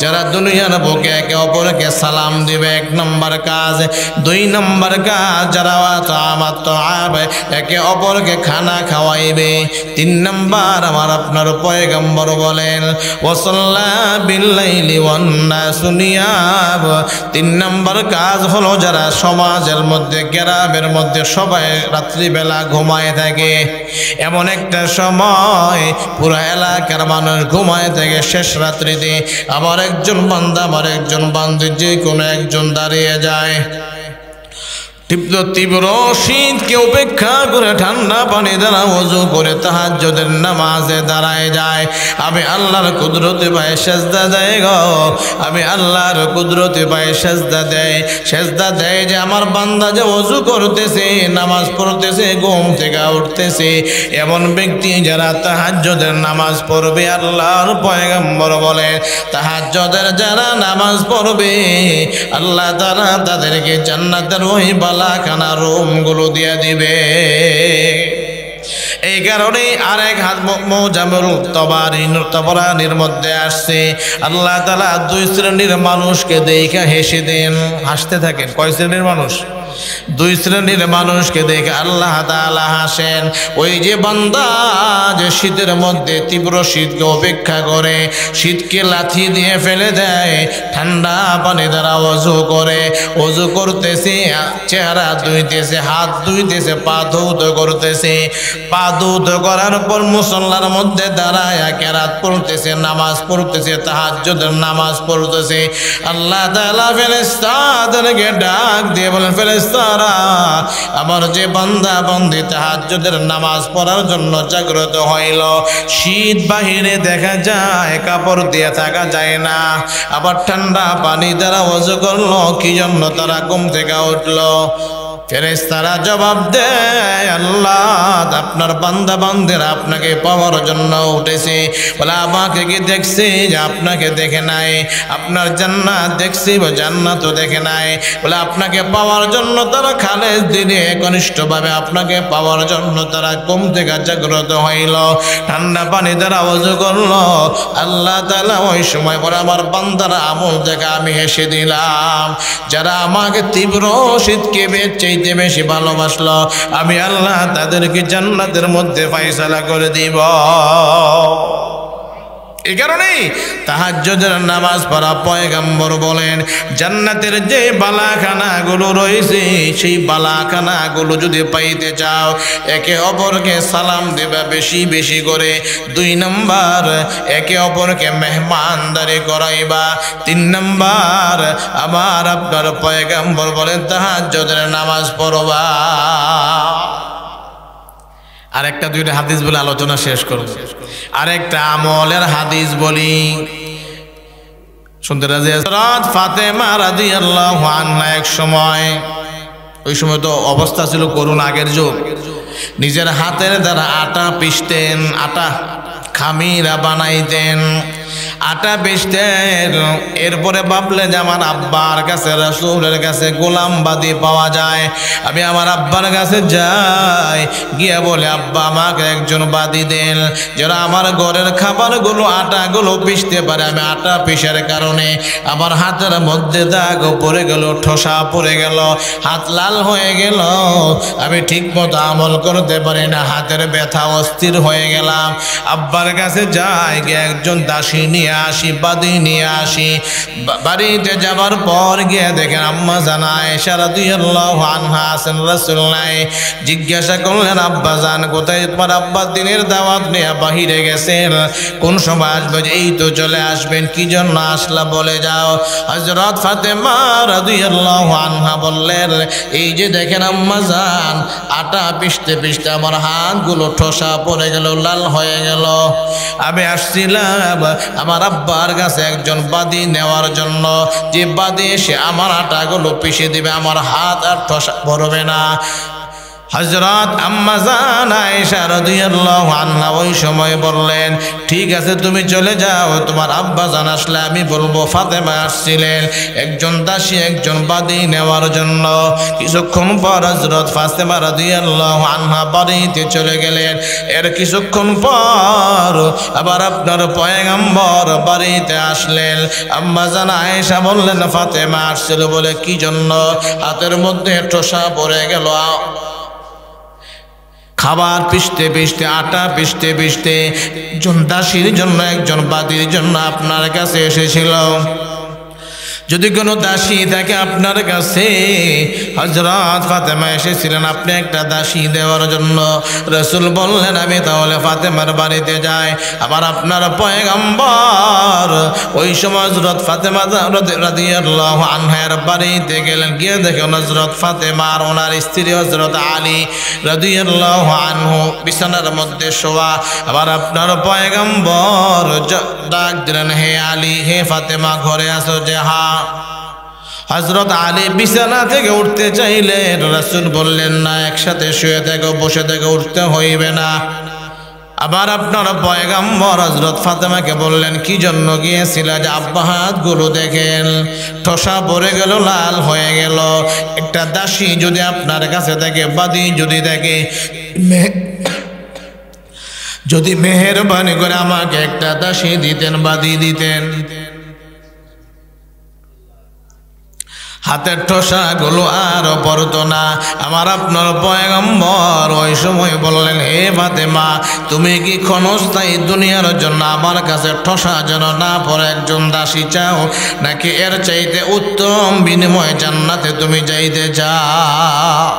যারা দুনিয়ার বুকে একে অপরকে সালাম দিবে। 1 নম্বর কাজ। 2 নম্বর কাজ যারা একে অপরকে খানা খাওয়াইবে। 3 নম্বর আমার আপনার পয়গম্বর বলেন ওয়াসাল্লা বিল্লাইলি ওয়ান নাসু নিয়াম। 3 নম্বর কাজ হলো যারা সমাজের মধ্যে গ্রামের মধ্যে সবাই রাত্রিবেলা ঘুমায় থাকে, এমন একটা সময় পুরো এলাকার মানুষ ঘুমায় থাকে শেষ রাত্রিতে, আবার একজন বান্দা আবার একজন বান্দী যে কোনো একজন দাঁড়িয়ে যায়। তীব্র শীতকে উপেক্ষা করে ঠান্ডা পানি দ্বারা ওযু করে তাহাজ্জুদের নামাজে দাঁড়ায় যায়। আমি আল্লাহর কুদরতে পায়ে সেজদা দেয় গো, আমি আল্লাহর কুদরতে পায়ে সেজদা দেয় যে আমার বান্দা যে ওযু করতেছে, নামাজ পড়তেছে, ঘুম থেকে উঠতেছে, এমন ব্যক্তি যারা তাহাজ্জুদের নামাজ পড়বে, আল্লাহর পয়গম্বর বলে তাহাজ্জুদের যারা নামাজ পড়বে আল্লাহ তাআলা তাদেরকে জান্নাতের ওই বালাখানা রুমগুলো দিয়ে দিবে। এই কারণে আরেক হাত মুজামুল তবরানির মধ্যে আসছে আল্লাহ তাআলা 2 শ্রেণীর মানুষকে দেখে হেসে দেন। হাসতে থাকেন। কয় শ্রেণীর মানুষ? 2 শ্রেণীর মানুষকে দেখে আল্লাহ তাআলা হাসেন। ওই যে বান্দা যে শীতের মধ্যে তীব্র শীতকে উপেক্ষা করে, শীতকে লাথি দিয়ে ফেলে দেয়, ঠান্ডা পানি দ্বারা ওযু করে, ওযু করতেছে, চেহারা ধুইতেছে, হাত ধুইতেছে, পা ধৌত করতেছে, পা ধৌত করার পর মুসল্লার মধ্যে দাঁড়ায় কেরাত পড়তেছে, নামাজ পড়তেছে, তাহাজ্জুদের নামাজ পড়তেছে। আল্লাহ তাআলা ফেরেশতাদেরকে ডাক দিয়ে বলেন ফেরেশতারা আমার যে বান্দা বান্দী তাহাজ্জুদের নামাজ পড়ার জন্য জাগ্রত হইল, শীত বাহিরে দেখা যায়, কাপড় দিয়ে থাকা যায় না, আবার ঠান্ডা পানি দ্বারা ওযু করলো, কি জন্য তারা ঘুম থেকে উঠলো? ফেরেশতারা জবাব দেয় আল্লাহ আপনার বান্দা বান্দিরা আপনাকে পাওয়ার জন্য উঠেছে। বলে আমাকে কি দেখছে যে আপনাকে দেখে নাই? আপনার জান্নাত দেখছি বা জান্নাতও দেখে নাই। বলে আপনাকে পাওয়ার জন্য তারা খালেস দিনে একনিষ্ঠভাবে আপনাকে পাওয়ার জন্য তারা ঘুম থেকে জাগ্রত হইল, ঠান্ডা পানি দ্বারা ওযু করলো। আল্লাহ তাআলা ওই সময় পরে আমার বান্দারা আমল দেখে আমি হেসে দিলাম। যারা আমাকে তীব্র শীতকে চাইতে বেশি ভালোবাসলো আমি আল্লাহ তাদেরকে জান্নাতের মধ্যে ফয়সালা করে দিব। এই কারণেই তাহাজ্জুদের নামাজ পড়া পয়গম্বর বলেন জান্নাতের যে বালাখানাগুলো রয়েছে সেই বালাখানাগুলো যদি পাইতে চাও একে অপরকে সালাম দেবা বেশি বেশি করে। 2 নম্বর একে অপরকে মেহমানদারি করাইবা। 3 নম্বর আমার আপনার পয়গম্বর বলেন তাহাজ্জুদের নামাজ পড়বা। আরেকটা 2টা হাদিস বলে আলোচনা শেষ করব। আরেকটা আমলের হাদিস বলি, শুনতে রাজি আছেন? ফাতেমা রাদিয়াল্লাহু আনহা এক সময়, ওই সময় তো অবস্থা ছিল করুণ, আগের যুগ, নিজের হাতের দ্বারা আটা পিষতেন, আটা খামিরা বানাইতেন, আটা বেচতেন। এরপরে ভাবলেন যে আমার আব্বার কাছে রাসূলের কাছে গোলাম বাদি পাওয়া যায়, আমি আমার আব্বার কাছে যাই, গিয়ে বলে আব্বা আমাকে একজন বাদি দেন যারা আমার ঘরের খাবারগুলো আটাগুলো পিষতে পারে। আমি আটা পিষার কারণে আমার হাতের মধ্যে দাগ পড়ে গেল, ঠোসা পড়ে গেল, হাত লাল হয়ে গেল, আমি ঠিক মতো আমল করতে পারি না, হাতের ব্যথা, অস্থির হয়ে গেলাম। আব্বার কাছে যাই, গিয়ে একজন দাসী দাসী নিয়ে আসি, বাদী নিয়ে আসি। বাড়িতে যাবার পর গিয়ে দেখেন আম্মা জান আয়েশা রাদিয়াল্লাহু আনহা আছেন, রাসূলুল্লাহ জিজ্ঞাসা করলেন আব্বা জান কোথায়? তোমার আব্বা দিনের দাওয়াত নিয়ে বাহিরে গেছেন, কোন সময় আসবে? এই তো চলে আসবেন, কি জন্য আসলা বলে যাও। হযরত ফাতেমা রাদিয়াল্লাহু আনহা বললেন এই যে দেখেন আম্মা জান আটা পিষতে পিষতে আমার হাতগুলো ঠোসা পড়ে গেল, লাল হয়ে গেল। আমি আসছিলাম আমার আব্বার কাছে একজন বাদী নেওয়ার জন্য, যে বাদী এসে আমার আটাগুলো পিষে দিবে, আমার হাত আর ঠোসা পড়বে না। হযরত আম্মা জান আয়েশা রাদিয়াল্লাহু আনহা ওই সময় বললেন ঠিক আছে তুমি চলে যাও, তোমার আব্বা জান আসলে আমি বলবো ফাতেমা আসছিলেন একজন দাসী একজন বাদী নেওয়ার জন্য। কিছুক্ষণ পর হযরত ফাতেমা রাদিয়াল্লাহু আনহা বাড়িতে চলে গেলেন। এর কিছুক্ষণ পর আবার আপনার পয়গম্বর বাড়িতে আসলেন। আম্মা জান আয়েশা বললেন ফাতেমা আসছিল বলে কি জন্য? হাতের মধ্যে ঠোসা পড়ে গেল, খাবার পিষতে পিষতে আটা পিষতে পিষতে একজন দাসীর জন্য একজন বাদীর জন্য আপনার কাছে এসেছিল। যদি কোনো দাসী থাকে আপনার কাছে, হযরত ফাতেমা এসেছিলেন আপনি একটা দাসী দেওয়ার জন্য। রাসূল বললেন আমি তাহলে ফাতেমার বাড়িতে যাই। আবার আপনার পয়গম্বর ওই সময় হযরত ফাতেমা রাদিয়াল্লাহু আনহার বাড়িতে গেলেন, গিয়ে দেখেন হযরত ফাতেমা আর ওনার স্ত্রী হযরত আলী রাদিয়াল্লাহু আনহু বিছানার মধ্যে শোয়া। আবার আপনার পয়গম্বর ডাক দিলেন হে আলী, হে ফাতেমা ঘরে আসো। যে হা। হযরত আলী বিছানা থেকে উঠতে চাইলেন, রাসূল বললেন না একসাথে শুয়ে থেকো, বসে থেকে উঠতে হইবে না। আবার আপনার পয়গম্বর হযরত ফাতেমাকে বললেন কি জন্য গিয়েছিল? যে আব্বা হাতগুলো দেখেন ঠোসা পড়ে গেল, লাল হয়ে গেল। একটা দাসী যদি আপনার কাছে থাকে, বাদী যদি থাকে, যদি মেহেরবানি করে আমাকে একটা দাসী দিতেন, বাদী দিতেন। হাতের ঠোসা গুলো আর পড়তো না। আমার আপনার পয়গম্বর ওই সময় বললেন হে ফাতেমা তুমি কি ক্ষণস্থায়ী দুনিয়ার জন্য আমার কাছে ঠোসা যেন না পড়ে একজন দাসী চাও, নাকি এর চাইতে উত্তম বিনিময় জান্নাতে তুমি যাইতে চাও?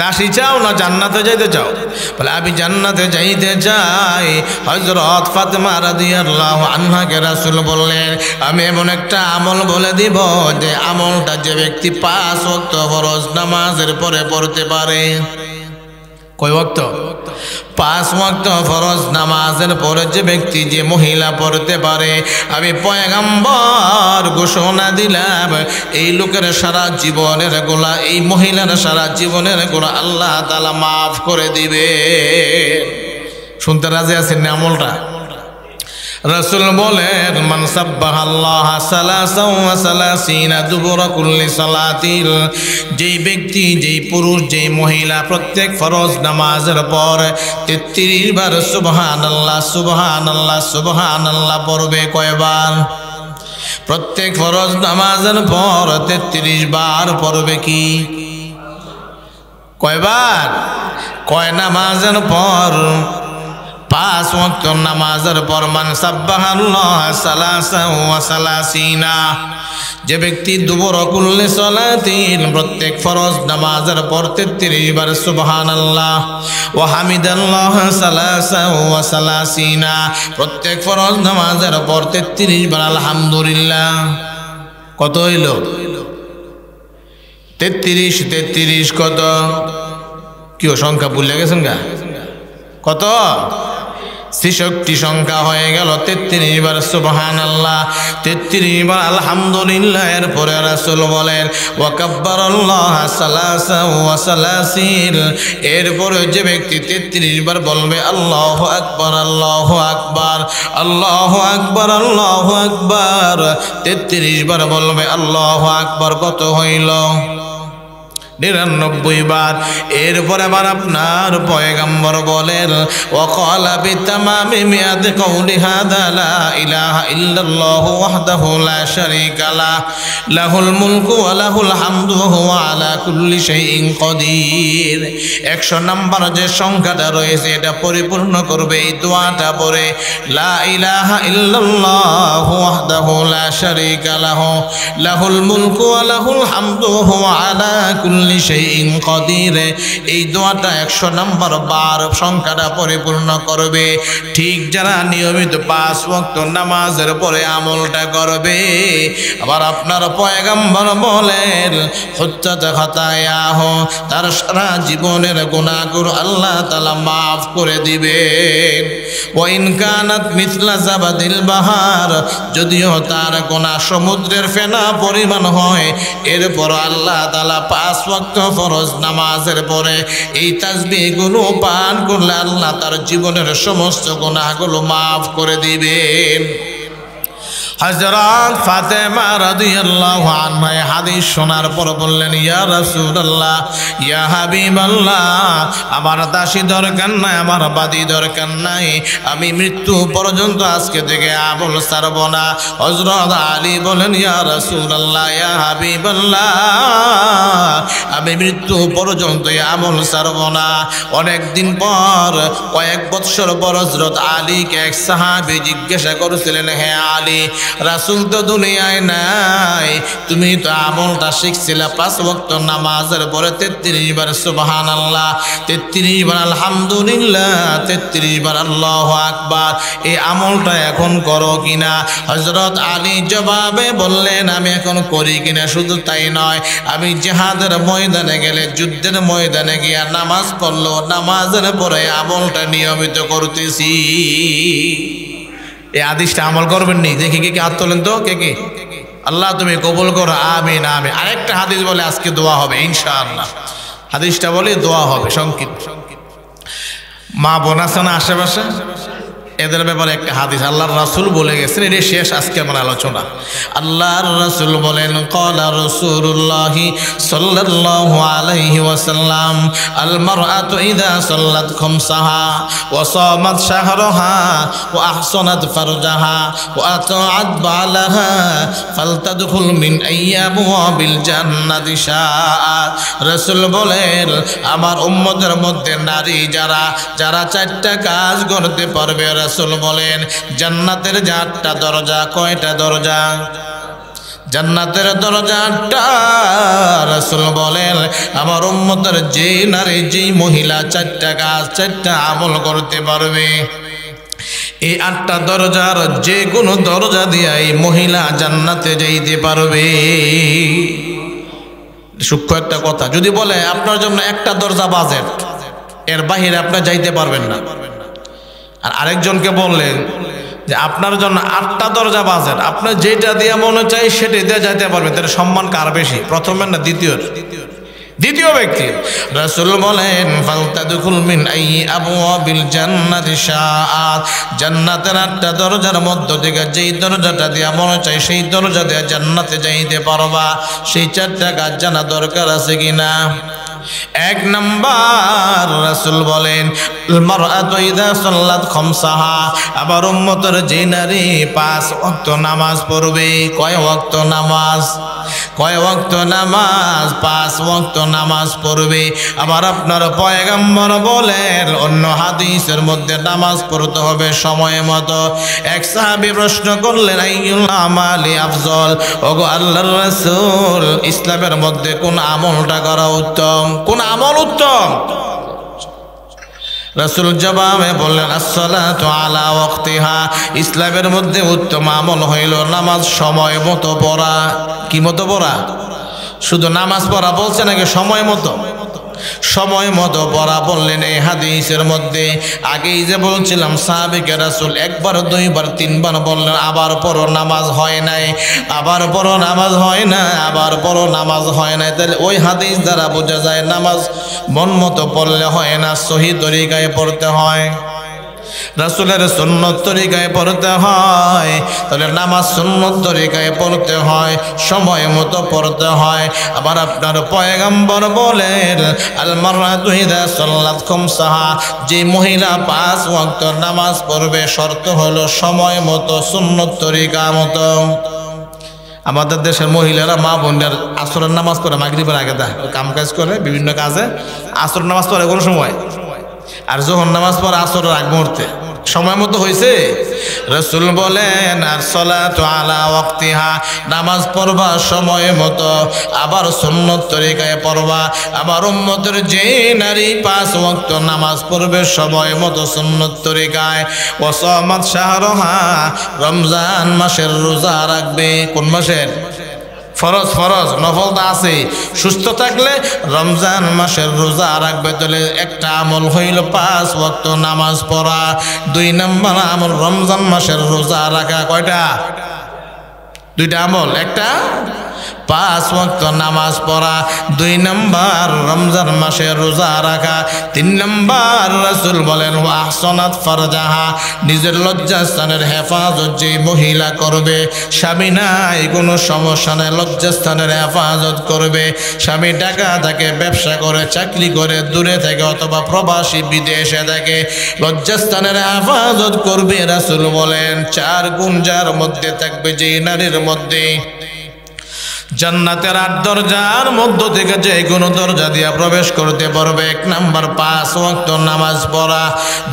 দাসী চাও না জান্নাতে যাইতে চাও? বলে আমি জান্নাতে যাইতে চাই। হযরত ফাতেমা রাদিয়াল্লাহু আনহাকে রাসূল বললেন আমি এমন একটা আমল বলে দিব যে আমলটা যে ব্যক্তি 5 ওয়াক্ত ফরজ নামাজের পরে পড়তে পারে। কয় ওয়াক্ত? 5 ওয়াক্ত ফরজ নামাজের পরে যে ব্যক্তি যে মহিলা পড়তে পারে, আমি পয়গম্বর ঘোষণা দিলাম এই লোকের সারা জীবনের গুনাহ, এই মহিলার সারা জীবনের গুনাহ আল্লাহ তাআলা মাফ করে দিবে। শুনতে রাজি আছেন না আমলটা? রাসূল বলেন মান সাব্বাহাল্লাহ সালাসাও ওয়া সালাসিনা দুবুরা কুল্লি সালাতিল, যেই ব্যক্তি যেই পুরুষ যেই মহিলা প্রত্যেক ফরজ নামাজের পর 33 বার সুবহানাল্লাহ সুবহানাল্লাহ সুবহানাল্লাহ পড়বে। কয়বার? প্রত্যেক ফরজ নামাজের পর 33 বার পড়বে। কি কয়বার? কয় নামাজের পর? 5 ওয়াক্ত নামাজের পর। মান সাব্বাহাল্লাহ সালাসাও ওয়া সালাসিনা, যে ব্যক্তি দুবুরা কুল্লি সালাতিন প্রত্যেক ফরজ নামাজের পর 33 বার সুবহানাল্লাহ ওয়া হামিদাল্লাহ সালাসাও ওয়া সালাসিনা, প্রত্যেক ফরজ নামাজের পর 33 বার আলহামদুলিল্লাহ। কত হইল? 33 33 কত? কি সংখ্যা ভুলে গেছেন গা? কত? 66 সংখ্যা হয়ে গেল। 33 বার সুবহানাল্লাহ, 33 বার আলহামদুলিল্লাহ। এরপরে রাসূল বলেন ওয়া কাব্বারাল্লাহ সালাসা ওয়া সালাসিন, এরপরে যে ব্যক্তি 33 বার বলবে আল্লাহু আকবার আল্লাহু আকবার আল্লাহু আকবার আল্লাহু আকবার, 33 বার বলবে আল্লাহু আকবার। কত হইল? 99 বার। এরপর আবার আপনার পয়গম্বর বলেন ওয়াকালা বিতামামি মিয়াতি কওলি হাদা লা ইলাহা ইল্লাল্লাহু ওয়াহদাহু লা শারীকা লাহু লাহুল মুলকু ওয়া লাহুল হামদু ওয়া হুয়া আলা কুল্লি শাইইন কাদির। 100 নম্বর যে সংখ্যাটা রয়েছে এটা পরিপূর্ণ করবে এই দোয়াটা পড়ে লা ইলাহা ইল্লাল্লাহু ওয়াহদাহু লা শারীকা লাহু লাহুল মুলকু ওয়া লাহুল হামদু ওয়া হুয়া আলা কুল্লি শাইইন কাদির। এই দোয়াটা 100 নম্বর বার সংখ্যাটা পরিপূর্ণ করবে। ঠিক যারা নিয়মিত 5 ওয়াক্ত নামাজের পরে আমলটা করবে, আবার আপনার পয়গম্বর বলেন হুজ্জাত খাতায়াহ, তার সারা জীবনের গুনাহগুলো আল্লাহ তাআলা মাফ করে দিবেন। ওয়া ইন কানাত মিথলা জাবাদিল বাহার, যদিও তার গুনাহ সমুদ্রের ফেনা পরিমাণ হয়, এরপর আল্লাহ তাআলা 5 ওয়াক্ত ফরজ নামাজের পরে এই তাসবিহগুলো পাঠ করলে আল্লাহ তার জীবনের সমস্ত গুনাহগুলো মাফ করে দিবেন। হযরত ফাতেমা রাদিয়াল্লাহু আনহা হাদিস শোনার পর বললেন ইয়া রাসূলুল্লাহ, ইয়া হাবিবাল্লাহ, আমার দাসী দরকার নাই, আমার বাদী দরকার নাই, আমি মৃত্যু পর্যন্ত আজকে থেকে আমল ছাড়ব না। হযরত আলী বলেন ইয়া রাসূলুল্লাহ, ইয়া হাবিবাল্লাহ, আমি মৃত্যু পর্যন্ত আমল ছাড়ব না। অনেক দিন পর, কয়েক বৎসর পর হযরত আলীকে এক সাহাবী জিজ্ঞাসা করেছিলেন, হে আলী, রাসূল তো দুনিয়ায় নাই, তুমি তো আমলটা শিখছিলে 5 ওয়াক্ত নামাজের পরে 33 বার সুবহানাল্লাহ, 33 বার আলহামদুলিল্লাহ, 33 বার আল্লাহু আকবার, এই আমলটা এখন করো কিনা? হযরত আলী জবাবে বললেন, আমি এখন করি কিনা শুধু তাই নয়, আমি জিহাদের ময়দানে গেলে, যুদ্ধের ময়দানে গিয়া নামাজ পড়লো, নামাজের পরে আমলটা নিয়মিত করতেছি। এই হাদিসটা আমল করবেন নি? দেখি কে হাত তোলেন তো, কে আল্লাহ তুমি কবুল করো, আমিন আমিন। আরেকটা হাদিস বলে আজকে দোয়া হবে ইনশাআল্লাহ। হাদিসটা বলে দোয়া হবে সংক্ষিপ্ত। মা বোন আছে না আশেপাশে, এদের ব্যাপারে একটা হাদিস আল্লাহর রাসূল বলে গেছেন, এটি শেষ আজকে আমার আলোচনা। আল্লাহর রাসূল বলেন ক্বালা রাসূলুল্লাহি সাল্লাল্লাহু আলাইহি ওয়াসাল্লাম আল মারআতু ইযা সাল্লাত খামসাহা ওয়া সামাত শাহরাহা ওয়া আহসানাত ফারজাহা ওয়া আতাআত বালাহা ফালতাদখুল মিন আইয়াবিল জান্নাতি শাআত। রাসূল বলেন আমার উম্মতের মধ্যে নারী যারা 4টা কাজ করতে পারবে, রাসূল বলেন জান্নাতের 4টা দরজা। কয়টা দরজা? জান্নাতের দরজা 8টা। রাসূল বলেন আমার উম্মতের যে নারী, যে মহিলা 4টা কাজ, 4টা আমল করতে পারবে, এই 8টা দরজার যে কোনো দরজা দিয়ে এই মহিলা জান্নাতে যাইতে পারবে। সূক্ষ্ম একটা কথা, যদি বলে আপনার জন্য একটা দরজা বাজেট, এর বাহিরে আপনি যাইতে পারবেন না, আর আরেকজনকে বললেন যে আপনার জন্য 8টা দরজা বাজেট, আপনার যেটা দিয়ে মনে চাই সেটা দিয়ে যাইতে পারবেন, তার সম্মান কার বেশি, প্রথমের না দ্বিতীয়? দ্বিতীয় ব্যক্তি। রাসূল বলেন ফালতাদখুল মিন আবওয়াবিল জান্নাতি শাআত, জান্নাতের 8টা দরজার মধ্য থেকে যেই দরজাটা দিয়ে মনে চাই সেই দরজা দিয়ে জান্নাতে যাইতে পারবা। সেই 4টা কাজ জানা দরকার আছে কিনা? 1 নাম্বার, রাসূল বলেন মারআতু ইযা সাল্লাত খামসাহা, আবার উম্মতের যে নারী 5 ওয়াক্ত নামাজ পড়বে। কয় ওয়াক্ত নামাজ? কয় ওয়াক্ত নামাজ? 5 ওয়াক্ত নামাজ পড়বে। আবার আপনার পয়গম্বর বলেন অন্য হাদিসের মধ্যে নামাজ পড়তে হবে সময় মতো। এক সাহাবী প্রশ্ন করলেন আইয়ুল আমালি আফজল, ওগো আল্লাহর রাসূল, ইসলামের মধ্যে কোন আমলটা করা উত্তম, কোন আমল উত্তম? রাসূল জবাবে বললেন আসসালাতু আলা ওয়াক্তিহা, ইসলামের মধ্যে উত্তম আমল হইল নামাজ সময় মতো পড়া। কি মতো পড়া? শুধু নামাজ পড়া বলছে নাকি সময় মতো? সময় মতো পড়া বললেন এই হাদিসের মধ্যে। আগেই যে বলছিলাম সাহাবীকে রাসূল 1 বার 2 বার 3 বার বললেন আবার পড়ো নামাজ হয় নাই, আবার পড়ো নামাজ হয় না, আবার পড়ো নামাজ হয় নাই। তাহলে ওই হাদিস দ্বারা বোঝা যায় নামাজ মন মতো পড়লে হয় না, সহি তরিকায় পড়তে হয়। রাসূলের সুন্নত তরিকায় পড়তে হয়, তাহলে নামাজ সুন্নত তরিকায় পড়তে হয়, সময় মতো পড়তে হয়। আবার আপনার পয়গম্বর বলেন আল মারআতু ইযা সাল্লাত খামসাহা, যে মহিলা 5 ওয়াক্ত নামাজ পড়বে শর্ত হলো সময় মতো সুন্নত তরিকা মতো। আমাদের দেশের মহিলারা মা বোনদের আসরের নামাজ পড়ে মাগরিবের আগে দেয়, কাম কাজ করে বিভিন্ন কাজে আসর নামাজ পড়ে কোনো সময়, আর যখন নামাজ পড়ে আসরের আগ মুহূর্তে সময় মতো হয়েছে। রাসূল বলেন আর সালাতু আলা ওয়াক্তিহা, নামাজ পড়বা সময় মতো, আবার সুন্নত তরিকায় পড়বা। আবার উম্মতের যে নারী 5 ওয়াক্ত নামাজ পড়বে সময় মতো সুন্নত তরিকায়, ওয়াসামাত শাহরহা, রমজান মাসের রোজা রাখবে। কোন মাসের? ফরজ, ফরজ, নফল তো আছে। সুস্থ থাকলে রমজান মাসের রোজা রাখবে। তাহলে একটা আমল হইল 5 ওয়াক্ত নামাজ পড়া। 2 নম্বর আমল রমজান মাসের রোজা রাখা। কয়টা? 2টা আমল। একটা 5 ওয়াক্ত নামাজ পড়া, 2 নম্বর রমজান মাসে রোজা রাখা, 3 নম্বর রাসূল বলেন ওয়া আহসানাত ফারজাহা, নিজের লজ্জাস্থানের হেফাজত যে মহিলা করবে, স্বামী নাই কোনো সমস্যা নাই, লজ্জাস্থানের হেফাজত করবে। স্বামী টাকা থাকে, ব্যবসা করে, চাকরি করে, দূরে থাকে অথবা প্রবাসী বিদেশে থাকে, লজ্জাস্থানের হেফাজত করবে। রাসূল বলেন 4 গুণ যার মধ্যে থাকবে, যে নারীর মধ্যে জান্নাতের 8 দরজার মধ্য থেকে যে কোনো দরজা দিয়ে প্রবেশ করতে পারবে। 1 নম্বর 5 ওয়াক্ত নামাজ পড়া,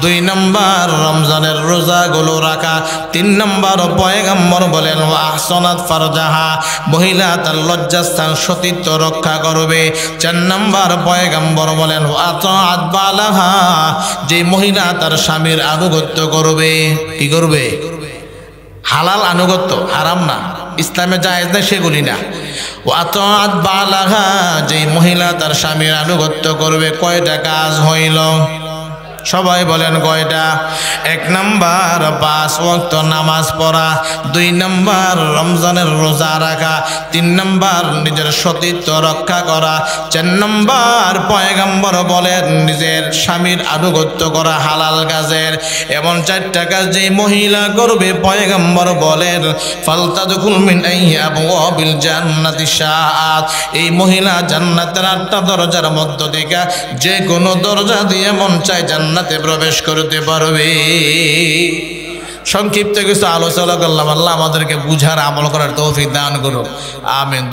2 নম্বর রমজানের রোজাগুলো রাখা, 3 নম্বর পয়গম্বর বলেন ওয়া আহসানাত ফারজাহা, মহিলা তার লজ্জাস্থান সতীত্ব রক্ষা করবে। 4 নম্বর পয়গম্বর বলেন ওয়া আতাআত বালাহা, যে মহিলা তার স্বামীর আনুগত্য করবে। কি করবে? হালাল আনুগত্য, হারাম না, ইসলামে জায়েজ না সেগুলি না। ওয়াতাআত বালাহা, যে মহিলা তার স্বামীর আনুগত্য করবে। কয়টা কাজ হইল? সবাই বলেন কয়টা? 1 নম্বর 5 ওয়াক্ত নামাজ পড়া, 2 নম্বর রমজানের রোজা রাখা, 3 নম্বর নিজের সতীত্ব রক্ষা করা, 4 নম্বর পয়গম্বর বলেন নিজের স্বামীর আনুগত্য করা হালাল কাজের। এমন 4টা কাজ যে মহিলা করবে, পয়গম্বর বলেন ফালতাদখুল মিন আবওয়াবিল জান্নাতি শাআত, এই মহিলা জান্নাতের 8টা দরজার মধ্য থেকে যে কোনো দরজা দিয়ে মন চায় জান্নাতে প্রবেশ করতে পারবে। সংক্ষিপ্ত কিছু আলোচনা করলাম। আল্লাহ আমাদেরকে বুঝার আমল করার তৌফিক দান করুন। আমিন।